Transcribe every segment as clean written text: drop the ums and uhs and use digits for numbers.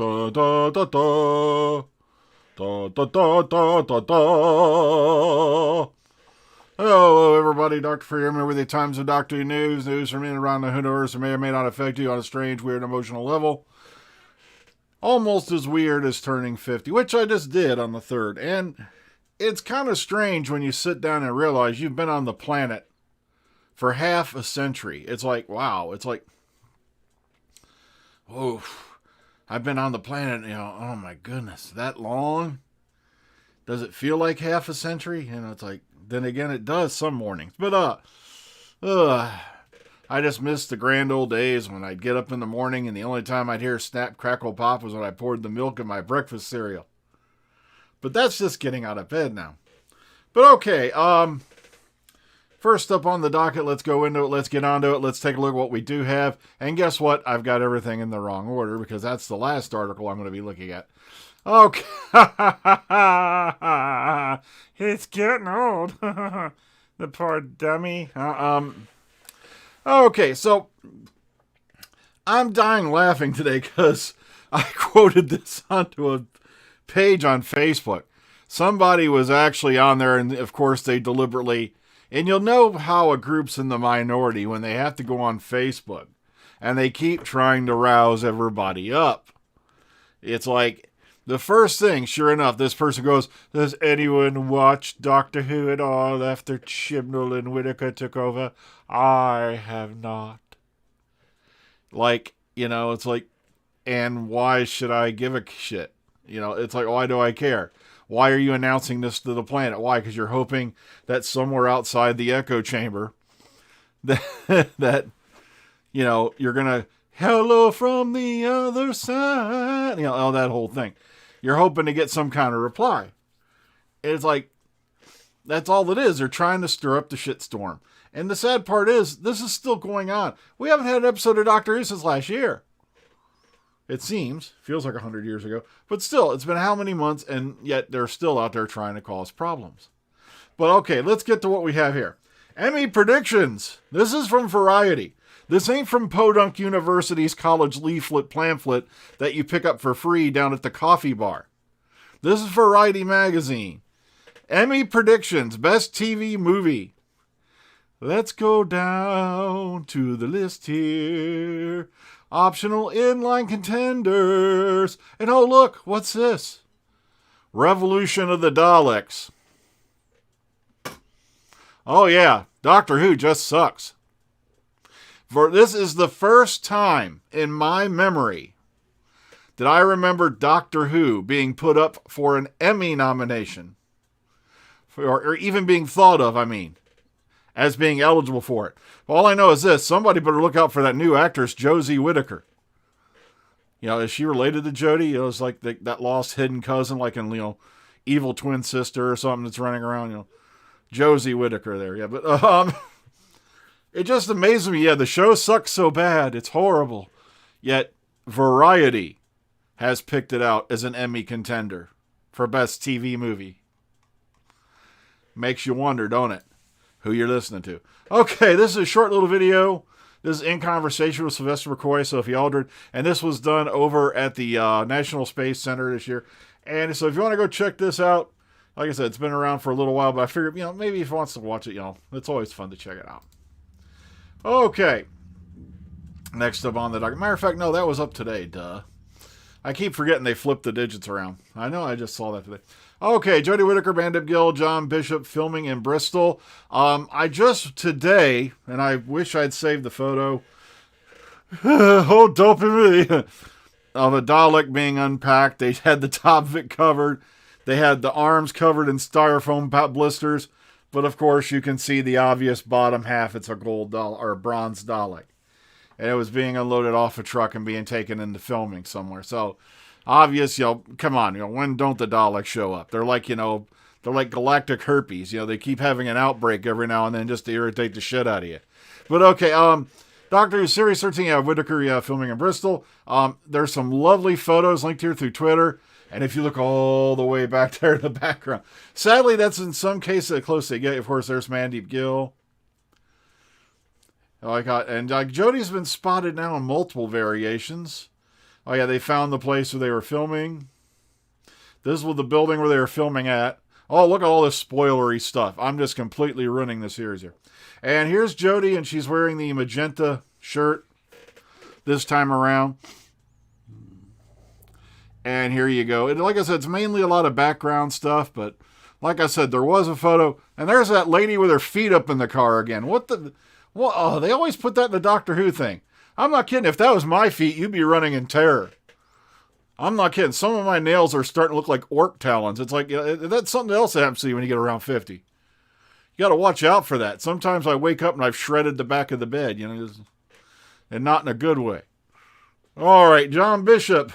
Da da da da. Da da da da da da. Hello, everybody. Dr. Freeman with the Times of Doctor News. News from in and around the universe that may or may not affect you on a strange, weird, emotional level. Almost as weird as turning 50, which I just did on the 3rd. And it's kind of strange when you sit down and realize you've been on the planet for half a century. It's like, wow. It's like, whoa. I've been on the planet, oh my goodness, that long? Does it feel like half a century? It's like, then again, it does some mornings. But, I just miss the grand old days when I'd get up in the morning and the only time I'd hear snap, crackle, pop was when I poured the milk in my breakfast cereal. But that's just getting out of bed now. But okay, first up on the docket, let's go into it, let's get onto it, let's take a look at what we do have. And guess what? I've got everything in the wrong order because that's the last article I'm going to be looking at. Okay. It's getting old. The poor dummy. Okay, so I'm dying laughing today because I quoted this onto a page on Facebook. Somebody was actually on there, and of course they deliberately... And you'll know how a group's in the minority when they have to go on Facebook and they keep trying to rouse everybody up. It's like the first thing, sure enough, this person goes, "Does anyone watch Doctor Who at all after Chibnall and Whittaker took over? I have not." Like, it's like, and why should I give a shit? It's like, why do I care? Why are you announcing this to the planet? Why? Because you're hoping that somewhere outside the echo chamber that you're going to, hello from the other side, all that whole thing. You're hoping to get some kind of reply. It's like, that's all it is. They're trying to stir up the shitstorm. And the sad part is, this is still going on. We haven't had an episode of Doctor Who since last year. It seems. Feels like 100 years ago. But still, it's been how many months, and yet they're still out there trying to cause problems. But okay, let's get to what we have here. Emmy predictions. This is from Variety. This ain't from Podunk University's college leaflet pamphlet that you pick up for free down at the coffee bar. This is Variety magazine. Emmy predictions. Best TV movie. Let's go down to the list here. Optional inline contenders. And oh, look, what's this? Revolution of the Daleks. Oh, yeah, Doctor Who just sucks. For this is the first time in my memory that I remember Doctor Who being put up for an Emmy nomination. Or even being thought of, as being eligible for it. All I know is this. Somebody better look out for that new actress, Jodie Whittaker. Is she related to Jodie? It's like that lost hidden cousin, like in, Evil Twin Sister or something that's running around, Jodie Whittaker there. Yeah, but, it just amazes me. Yeah, the show sucks so bad. It's horrible. Yet, Variety has picked it out as an Emmy contender for Best TV Movie. Makes you wonder, don't it? Who you're listening to. Okay, this is a short little video. This is In Conversation with Sylvester McCoy, Sophie Aldred, and this was done over at the National Space Center this year. And so if you want to go check this out, like I said, it's been around for a little while, but I figured, maybe if you wants to watch it, it's always fun to check it out. Okay. Next up on the document. Matter of fact, no, that was up today, duh. I keep forgetting they flipped the digits around. I know, I just saw that today. Okay, Jodie Whittaker, Mandip, Gill, John Bishop filming in Bristol. I just today, and I wish I'd saved the photo. Hold up in me. Of a Dalek being unpacked. They had the top of it covered. They had the arms covered in styrofoam blisters. But of course, you can see the obvious bottom half. It's a gold or a bronze Dalek. And it was being unloaded off a truck and being taken into filming somewhere. So, obvious, come on, when don't the Daleks show up? They're like, they're like galactic herpes. They keep having an outbreak every now and then just to irritate the shit out of you. But okay, Doctor Who Series 13, Whittaker filming in Bristol. There's some lovely photos linked here through Twitter. And if you look all the way back there in the background, sadly, that's in some cases the closest they get. Of course, there's Mandip Gill. Jodie's been spotted now in multiple variations. Oh, yeah, they found the place where they were filming. This was the building where they were filming at. Oh, look at all this spoilery stuff. I'm just completely ruining the series here. And here's Jodie, and she's wearing the magenta shirt this time around. And here you go. And like I said, it's mainly a lot of background stuff, but like I said, there was a photo. And there's that lady with her feet up in the car again. What the... Well, oh, they always put that in the Doctor Who thing. I'm not kidding. If that was my feet, you'd be running in terror. I'm not kidding. Some of my nails are starting to look like orc talons. It's like, that's something else that happens to you when you get around 50. You got to watch out for that. Sometimes I wake up and I've shredded the back of the bed, and not in a good way. All right, John Bishop.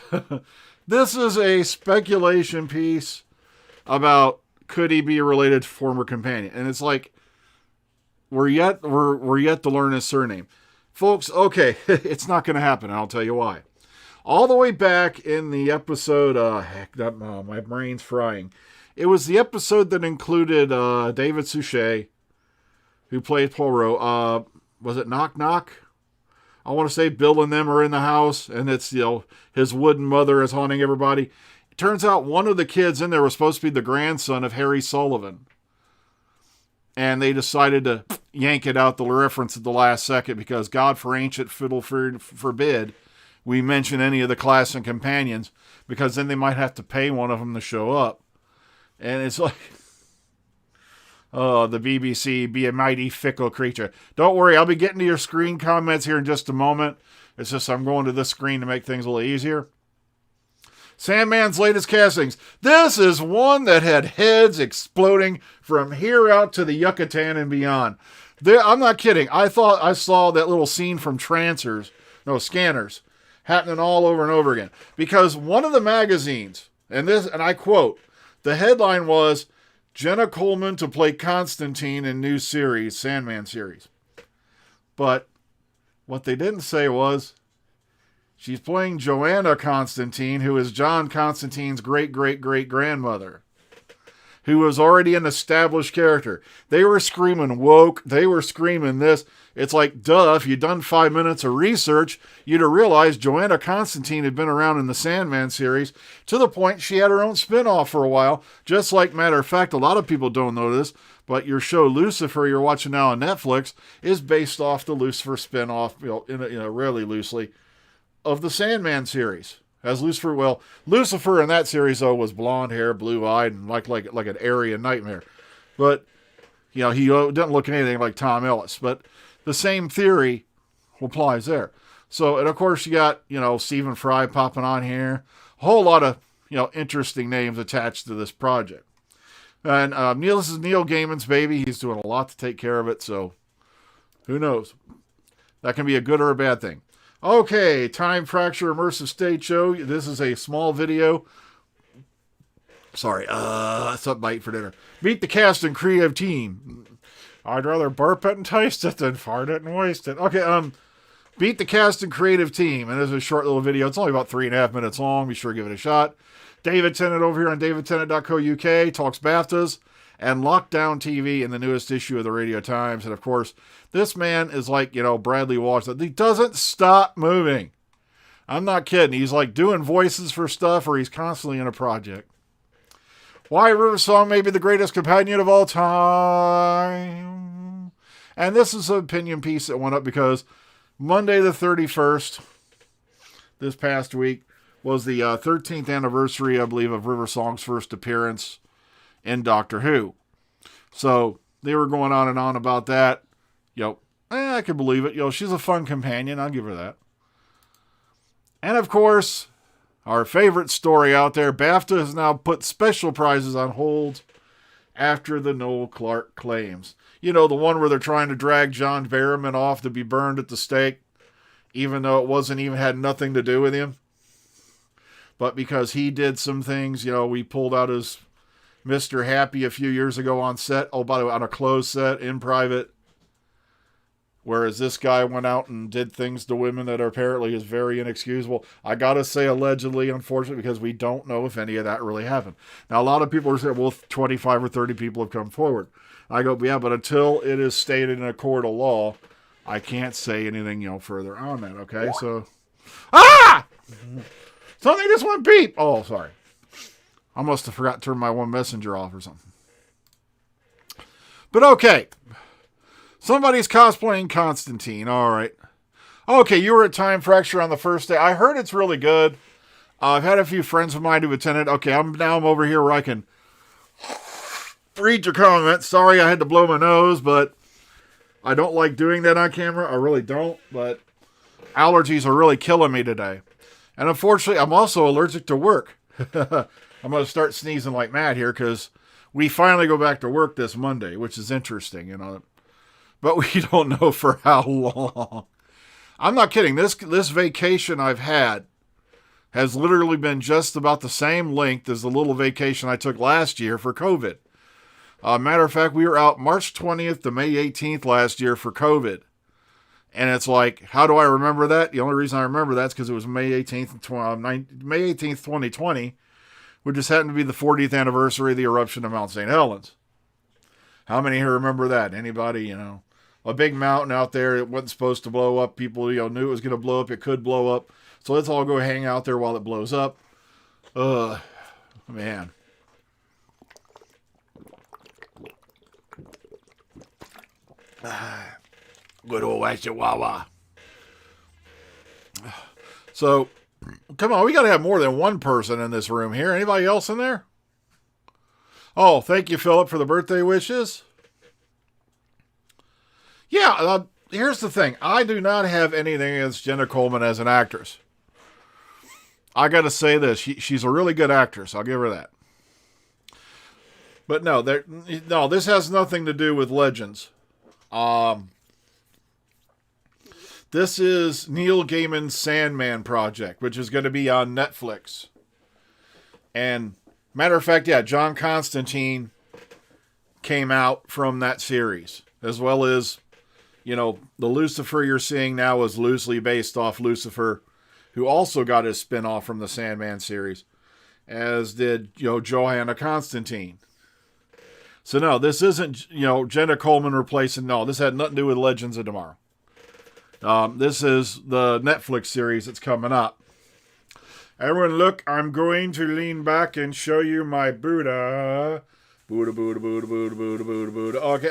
This is a speculation piece about could he be a related former companion. And it's like, we're yet to learn his surname. Folks, okay, it's not going to happen, and I'll tell you why. All the way back in the episode, my brain's frying. It was the episode that included David Suchet, who played Poirot. Was it Knock Knock? I want to say Bill and them are in the house, and it's, his wooden mother is haunting everybody. It turns out one of the kids in there was supposed to be the grandson of Harry Sullivan. And they decided to yank it out the reference at the last second because God for ancient fiddle forbid we mention any of the class and companions, because then they might have to pay one of them to show up. And it's like, oh, the BBC, be a mighty fickle creature. Don't worry, I'll be getting to your screen comments here in just a moment. It's just I'm going to this screen to make things a little easier. Sandman's latest castings. This is one that had heads exploding from here out to the Yucatan and beyond. I'm not kidding. I thought I saw that little scene from Scanners, happening all over and over again. Because one of the magazines, and I quote, the headline was, Jenna Coleman to play Constantine in new series, Sandman series. But what they didn't say was, she's playing Joanna Constantine, who is John Constantine's great-great-great-grandmother, who was already an established character. They were screaming woke. They were screaming this. It's like, duh, if you'd done 5 minutes of research, you'd have realized Joanna Constantine had been around in the Sandman series to the point she had her own spin-off for a while. Just like, matter of fact, a lot of people don't know this, but your show Lucifer you're watching now on Netflix is based off the Lucifer spin-off, really loosely, of the Sandman series. As Lucifer in that series, though, was blonde hair, blue-eyed, and like an Aryan nightmare. But, he doesn't look anything like Tom Ellis. But the same theory applies there. So, and of course, you got, Stephen Fry popping on here. A whole lot of, interesting names attached to this project. And this is Neil Gaiman's baby. He's doing a lot to take care of it, so who knows? That can be a good or a bad thing. Okay, Time Fracture Immersive Stage Show. This is a small video. Sorry, something to eat for dinner. Meet the cast and creative team. I'd rather burp it and taste it than fart it and waste it. Okay, meet the cast and creative team. And this is a short little video. It's only about 3.5 minutes long. Be sure to give it a shot. David Tennant over here on davidtennant.co.uk talks BAFTAs and Lockdown TV in the newest issue of the Radio Times. And of course, this man is like, Bradley Walsh. He doesn't stop moving. I'm not kidding. He's like doing voices for stuff, or he's constantly in a project. Why River Song may be the greatest companion of all time. And this is an opinion piece that went up because Monday the 31st, this past week, was the 13th anniversary, I believe, of River Song's first appearance in Doctor Who. So they were going on and on about that. I can believe it. She's a fun companion. I'll give her that. And of course, our favorite story out there, BAFTA has now put special prizes on hold after the Noel Clarke claims. The one where they're trying to drag John Barrowman off to be burned at the stake, even though it had nothing to do with him. But because he did some things, we pulled out his Mr. Happy a few years ago on set. Oh, by the way, on a closed set, in private. Whereas this guy went out and did things to women that apparently is very inexcusable. I gotta say allegedly, unfortunately, because we don't know if any of that really happened. Now, a lot of people are saying, well, 25 or 30 people have come forward. I go, yeah, but until it is stated in a court of law, I can't say anything, further on that, okay? So, Something just went beep. Oh, sorry. I must have forgot to turn my one messenger off or something. But okay. Somebody's cosplaying Constantine. All right. Okay, you were at Time Fracture on the first day. I heard it's really good. I've had a few friends of mine who attended. Okay, I'm over here where I can read your comments. Sorry I had to blow my nose, but I don't like doing that on camera. I really don't, but allergies are really killing me today. And unfortunately, I'm also allergic to work. I'm going to start sneezing like mad here because we finally go back to work this Monday, which is interesting, But we don't know for how long. I'm not kidding. This vacation I've had has literally been just about the same length as the little vacation I took last year for COVID. Matter of fact, we were out March 20th to May 18th last year for COVID. And it's like, how do I remember that? The only reason I remember that is because it was May 18th, 2020, which just happened to be the 40th anniversary of the eruption of Mount St. Helens. How many here remember that? Anybody, a big mountain out there. It wasn't supposed to blow up. People, knew it was going to blow up. It could blow up. So let's all go hang out there while it blows up. Man. Good old Chihuahua. So, come on, we got to have more than one person in this room here. Anybody else in there? Oh, thank you, Philip, for the birthday wishes. Yeah, here's the thing. I do not have anything against Jenna Coleman as an actress. I got to say this. She's a really good actress. I'll give her that. But no, this has nothing to do with Legends. This is Neil Gaiman's Sandman project, which is going to be on Netflix. And matter of fact, yeah, John Constantine came out from that series, as well as, the Lucifer you're seeing now is loosely based off Lucifer, who also got his spin-off from the Sandman series, as did, Johanna Constantine. So no, this isn't, Jenna Coleman replacing, no, this had nothing to do with Legends of Tomorrow. This is the Netflix series that's coming up. Everyone, look, I'm going to lean back and show you my Buddha. Buddha, Buddha, Buddha, Buddha, Buddha, Buddha, Buddha. Okay,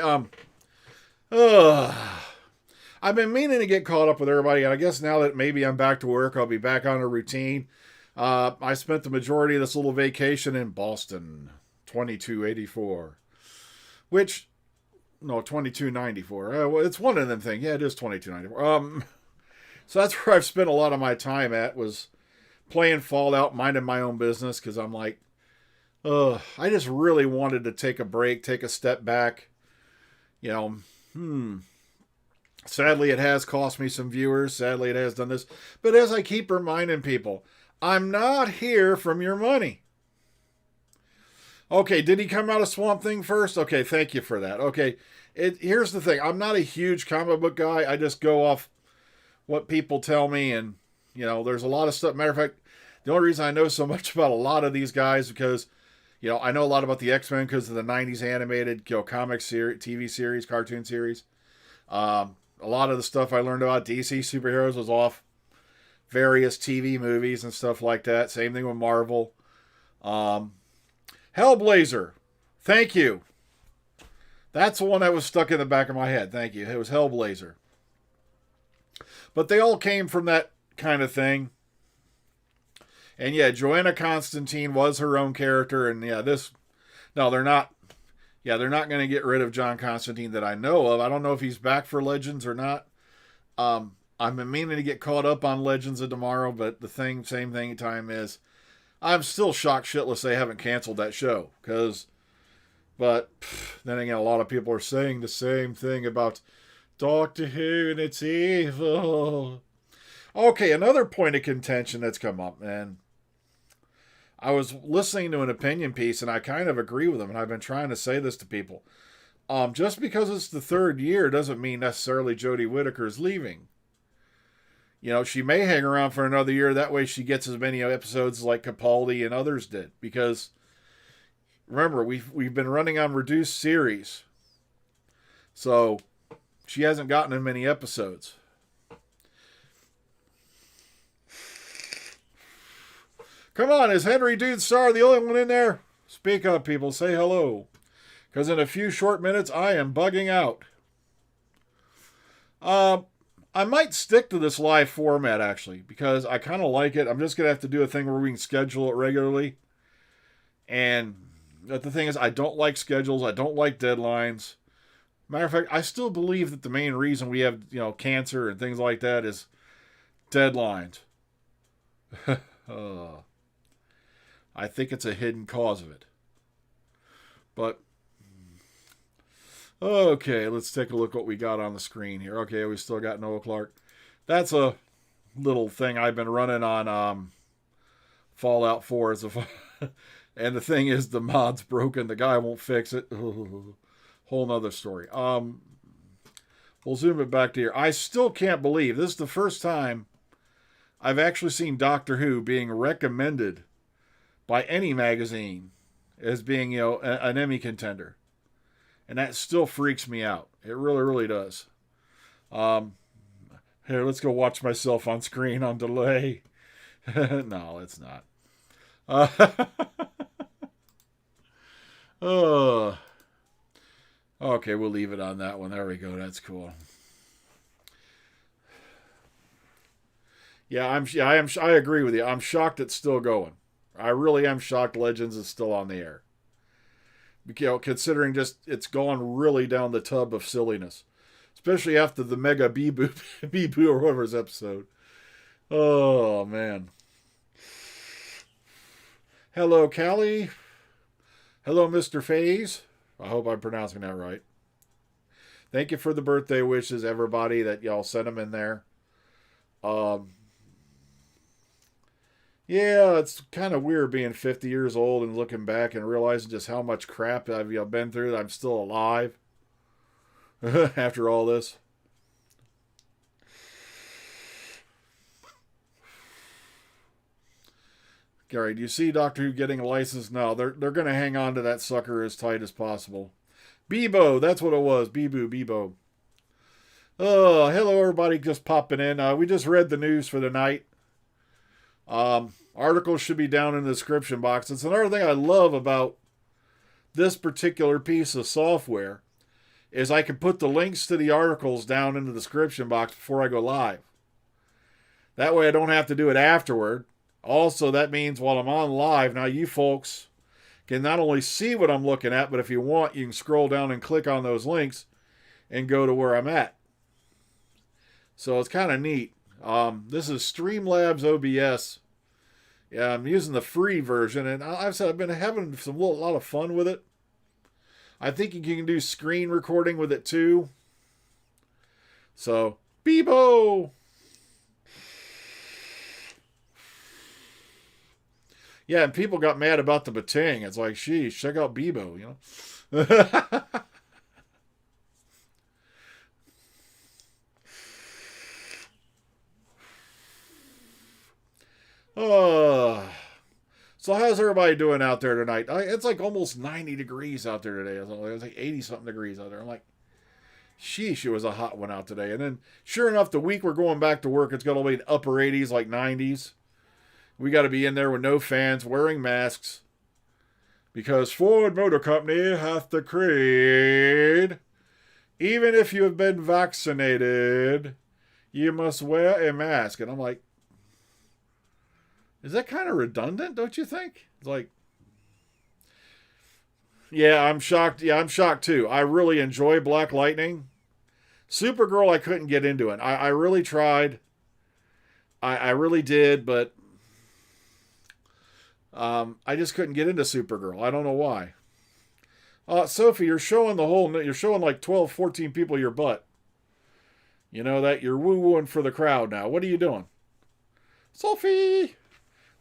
I've been meaning to get caught up with everybody, and I guess now that maybe I'm back to work, I'll be back on a routine. I spent the majority of this little vacation in Boston, 2284. Which... No, 2294. Well, it's one of them things. Yeah, it is 2294. So that's where I've spent a lot of my time at, was playing Fallout, minding my own business, because I'm like, I just really wanted to take a break, take a step back. Sadly, it has cost me some viewers. Sadly, it has done this. But as I keep reminding people, I'm not here from your money. Okay, did he come out of Swamp Thing first? Okay, thank you for that. Okay, here's the thing. I'm not a huge comic book guy. I just go off what people tell me, and, there's a lot of stuff. Matter of fact, the only reason I know so much about a lot of these guys because, I know a lot about the X-Men because of the 90s animated, comic series, TV series, cartoon series. A lot of the stuff I learned about DC superheroes was off various TV movies and stuff like that. Same thing with Marvel. Hellblazer. Thank you. That's the one that was stuck in the back of my head. Thank you. It was Hellblazer. But they all came from that kind of thing. And yeah, Johanna Constantine was her own character. And yeah, they're not going to get rid of John Constantine that I know of. I don't know if he's back for Legends or not. I've been meaning to get caught up on Legends of Tomorrow, but same thing time is, I'm still shocked shitless they haven't canceled that show. But then again, a lot of people are saying the same thing about Doctor Who and it's evil. Okay, another point of contention that's come up, and I was listening to an opinion piece, and I kind of agree with them, and I've been trying to say this to people. Just because it's the third year doesn't mean necessarily Jodie Whittaker is leaving. She may hang around for another year. That way she gets as many episodes like Capaldi and others did. Because, remember, we've been running on reduced series. So, she hasn't gotten as many episodes. Come on, is Henry Dude Star the only one in there? Speak up, people. Say hello. Because in a few short minutes, I am bugging out. I might stick to this live format, actually, because I kind of like it. I'm just going to have to do a thing where we can schedule it regularly. And the thing is, I don't like schedules. I don't like deadlines. Matter of fact, I still believe that the main reason we have, cancer and things like that is deadlines. I think it's a hidden cause of it. But, okay, let's take a look what we got on the screen here. Okay, we still got Noel Clarke. That's a little thing I've been running on Fallout 4. And the thing is, the mod's broken. The guy won't fix it. Whole nother story. We'll zoom it back to here. I still can't believe this is the first time I've actually seen Doctor Who being recommended by any magazine as being, an Emmy contender. And that still freaks me out. It really, really does. Here, let's go watch myself on screen on delay. No, it's not. Okay, we'll leave it on that one. There we go. That's cool. Yeah, I agree with you. I'm shocked it's still going. I really am shocked Legends is still on the air. Considering just it's gone really down the tub of silliness. Especially after the Mega Bee-Boo or whatever's episode. Oh, man. Hello, Callie. Hello, Mr. Faze. I hope I'm pronouncing that right. Thank you for the birthday wishes, everybody, that y'all sent them in there. Yeah, it's kind of weird being 50 years old and looking back and realizing just how much crap I've been through that I'm still alive after all this. Gary, do you see Doctor Who getting a license? No, they're going to hang on to that sucker as tight as possible. Bebo, that's what it was. Bebo. Hello, everybody just popping in. We just read the news for the night. Articles should be down in the description box. It's another thing I love about this particular piece of software is I can put the links to the articles down in the description box before I go live. That way I don't have to do it afterward. Also, that means while I'm on live, now you folks can not only see what I'm looking at, but if you want, you can scroll down and click on those links and go to where I'm at. So it's kind of neat. This is Streamlabs OBS. Yeah, I'm using the free version, and I've been having a lot of fun with it. I think you can do screen recording with it too. So, Bebo! Yeah, and people got mad about the Batang. It's like, sheesh, check out Bebo, So how's everybody doing out there tonight? It's like almost 90 degrees out there today. It was like 80-something degrees out there. I'm like, sheesh, it was a hot one out today. And then, sure enough, the week we're going back to work, it's going to be upper 80s, like 90s. We got to be in there with no fans, wearing masks. Because Ford Motor Company hath decreed, even if you have been vaccinated, you must wear a mask. And I'm like, is that kind of redundant, don't you think? It's like, yeah, I'm shocked. Yeah, I'm shocked too. I really enjoy Black Lightning. Supergirl, I couldn't get into it. I really tried. I really did, but I just couldn't get into Supergirl. I don't know why. Sophie, you're showing like 12, 14 people your butt. You know that you're woo-wooing for the crowd now. What are you doing? Sophie!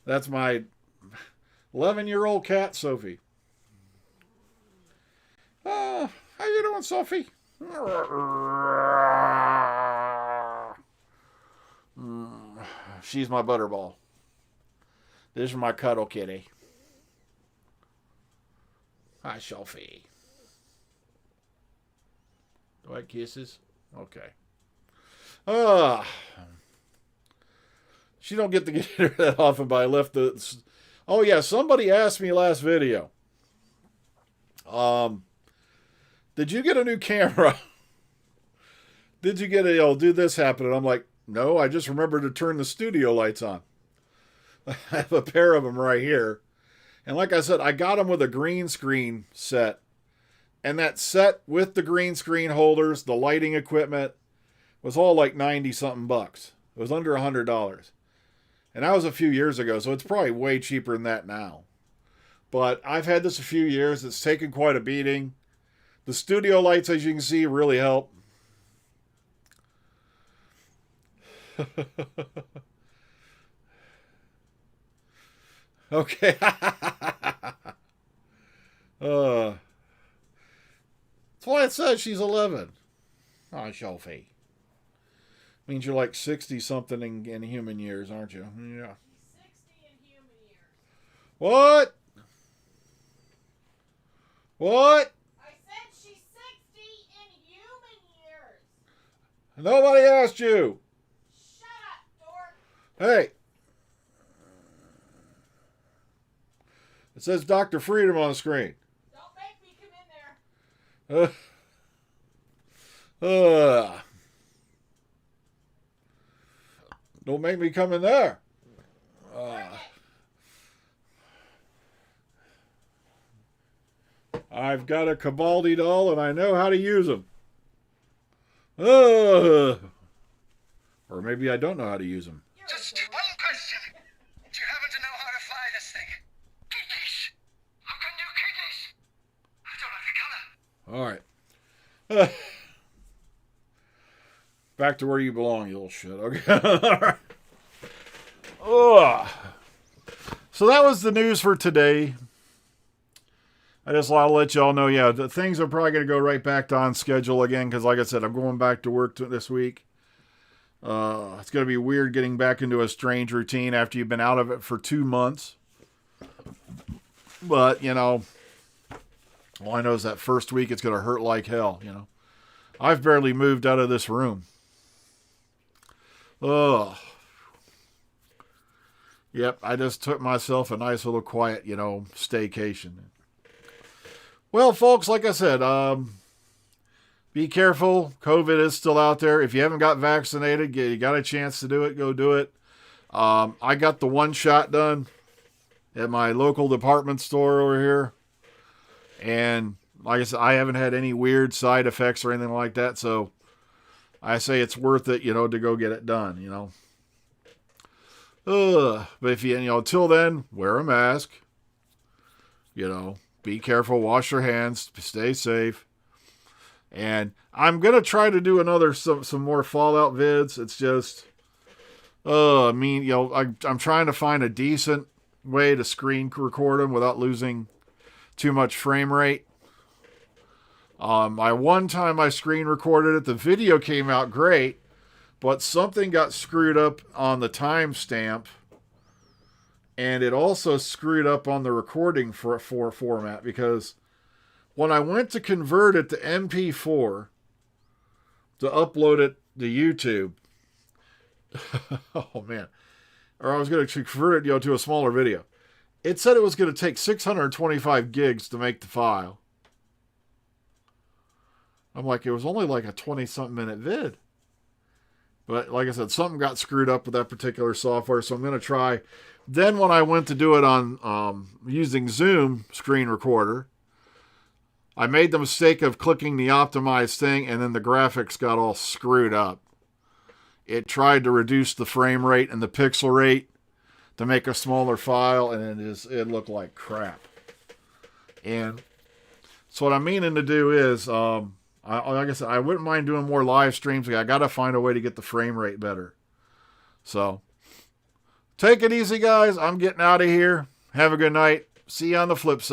That's my 11-year-old cat, Sophie. How you doing, Sophie? She's my butterball. This is my cuddle kitty. Hi, Sophie. Do I have kisses? Okay. She don't get to get her that often, but I left Oh yeah, somebody asked me last video. Did you get a new camera? Did you get did this happen? And I'm like, no, I just remembered to turn the studio lights on. I have a pair of them right here. And like I said, I got them with a green screen set. And that set with the green screen holders, the lighting equipment, was all like 90 something bucks. It was under $100. And that was a few years ago, so it's probably way cheaper than that now. But I've had this a few years. It's taken quite a beating. The studio lights, as you can see, really help. Okay. That's why it says she's 11. Oh, Sophie. Means you're like 60 something in human years, aren't you? Yeah. 60 in human years. What? What? I said she's 60 in human years. Nobody asked you. Shut up, dork. Hey. It says Dr. Freedom on the screen. Don't make me come in there. Don't make me come in there. I've got a Cabaldi doll and I know how to use them. Or maybe I don't know how to use them. Just one question. Do you happen to know how to fly this thing? Kiddish! How can you kiddish? I don't like the color. All right. Back to where you belong, you little shit. Okay. All right. So that was the news for today. I just want to let y'all know, yeah, the things are probably going to go right back to on schedule again because, like I said, I'm going back to work this week. It's going to be weird getting back into a strange routine after you've been out of it for 2 months. But, all I know is that first week it's going to hurt like hell, I've barely moved out of this room. Yep, I just took myself a nice little quiet, staycation. Well, folks, like I said, be careful. COVID is still out there. If you haven't got vaccinated, you got a chance to do it, go do it. I got the 1 shot done at my local department store over here. And like I said, I haven't had any weird side effects or anything like that. So I say it's worth it, to go get it done, But if you, until then, wear a mask, be careful, wash your hands, stay safe. And I'm going to try to do some more Fallout vids. It's just, I'm trying to find a decent way to screen record them without losing too much frame rate. One time I screen recorded it, the video came out great, but something got screwed up on the timestamp. And it also screwed up on the recording for format because when I went to convert it to MP4 to upload it to YouTube, oh man, or I was going to convert it, to a smaller video. It said it was going to take 625 gigs to make the file. I'm like, it was only like a 20-something minute vid. But like I said, something got screwed up with that particular software, so I'm going to try. Then when I went to do it on using Zoom screen recorder, I made the mistake of clicking the optimized thing, and then the graphics got all screwed up. It tried to reduce the frame rate and the pixel rate to make a smaller file, and it looked like crap. And so what I'm meaning to do is, like I said, I wouldn't mind doing more live streams. I got to find a way to get the frame rate better. So take it easy, guys. I'm getting out of here. Have a good night. See you on the flip side.